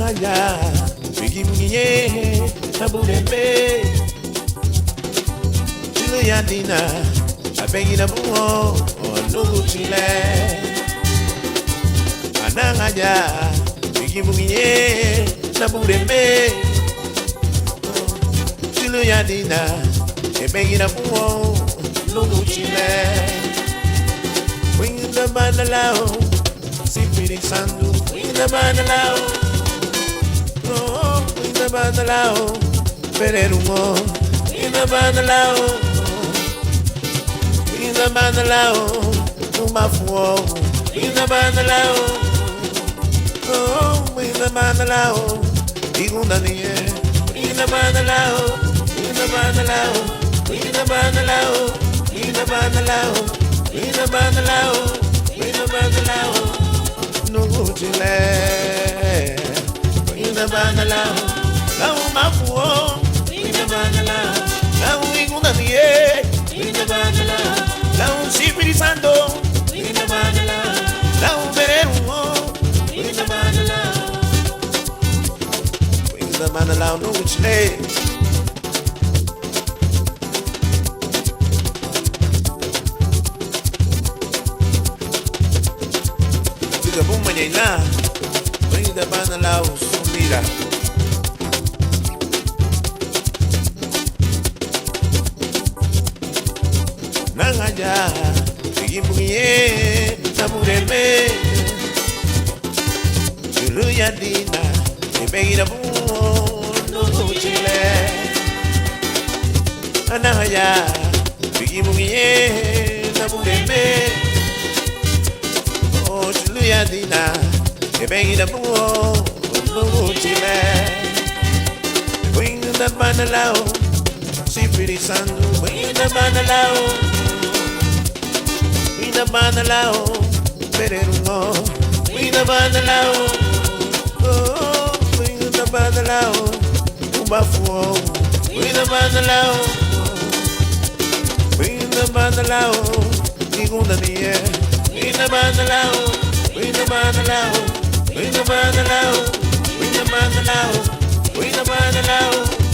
Anangaya, Bigimie, Taburembe, Chileadina, I beg you to move on, no Chile. Anangaya, Bigimie, Taburembe, Chileadina, I beg you to move on, no Chile. Bring the banalao, Sipiri Sandu, bring the banalao. Oh, bring the banalao, Pererumo, bring the banalao. Bring the banalao, Umafuo, bring the banalao. Oh, bring the banalao, Igunanie, bring the banalao, bring the banalao, bring the banalao, bring the banalao. We the banalao, no Chile. We the banalao, la mafuo. We the banalao, la uigunanie. We the banalao, la Sipiri Santo. We the banalao, la Bererumo. We the banalao, we the banalao, no Chile. Buma Yaina, bring the banalao, Sumira. Nangaya, Bigimie, Tabureme, Chiluyadina, Ebegirabu, no Chile. Anaya, Bigimie, Tabureme. Yadina, Ebegi the Buo, no Chile. Bring the banalao, Sipiri Sandu, bring the banalao. Bring the banalao, Pererumo, bring the banalao. Oh, bring the banalao, Ubafuo, bring the banalao. Bring the banalao, Igunanie, bring the banalao. We the banalao, we the banalao, we the banalao, we the banalao.